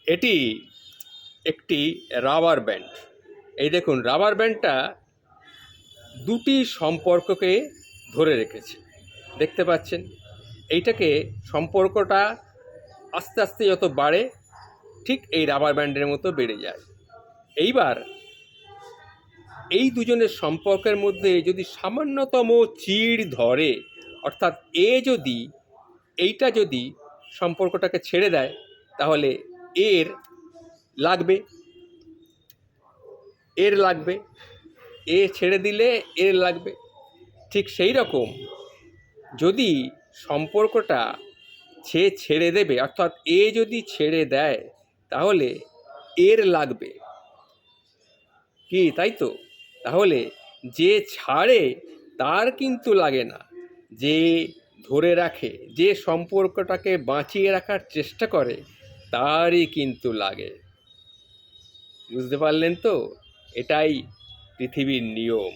এটি একটি rubber band. এই দেখুন, রাবার ব্যান্ডটা দুটি সম্পর্ককে ধরে রেখেছে, দেখতে পাচ্ছেন। এইটাকে সম্পর্কটা আস্তে আস্তে যত বাড়ে, ঠিক এই রাবার ব্যান্ডের মতো বেড়ে যায়। এইবার এই দুজনের সম্পর্কের মধ্যে যদি সামান্যতম চিড় ধরে, অর্থাৎ এইটা যদি সম্পর্কটাকে ছেড়ে দেয়, তাহলে এর লাগবে, এ ছেড়ে দিলে এর লাগবে। ঠিক সেই রকম যদি সম্পর্কটা ছেড়ে দেবে, অর্থাৎ এ যদি ছেড়ে দেয়, তাহলে এর লাগবে কি, তাই তো? তাহলে যে ছাড়ে তার কিন্তু লাগে না, যে ধরে রাখে, যে সম্পর্কটাকে বাঁচিয়ে রাখার চেষ্টা করে, তারই কিন্তু লাগে। বুঝতে পারলেন তো? এটাই পৃথিবীর নিয়ম।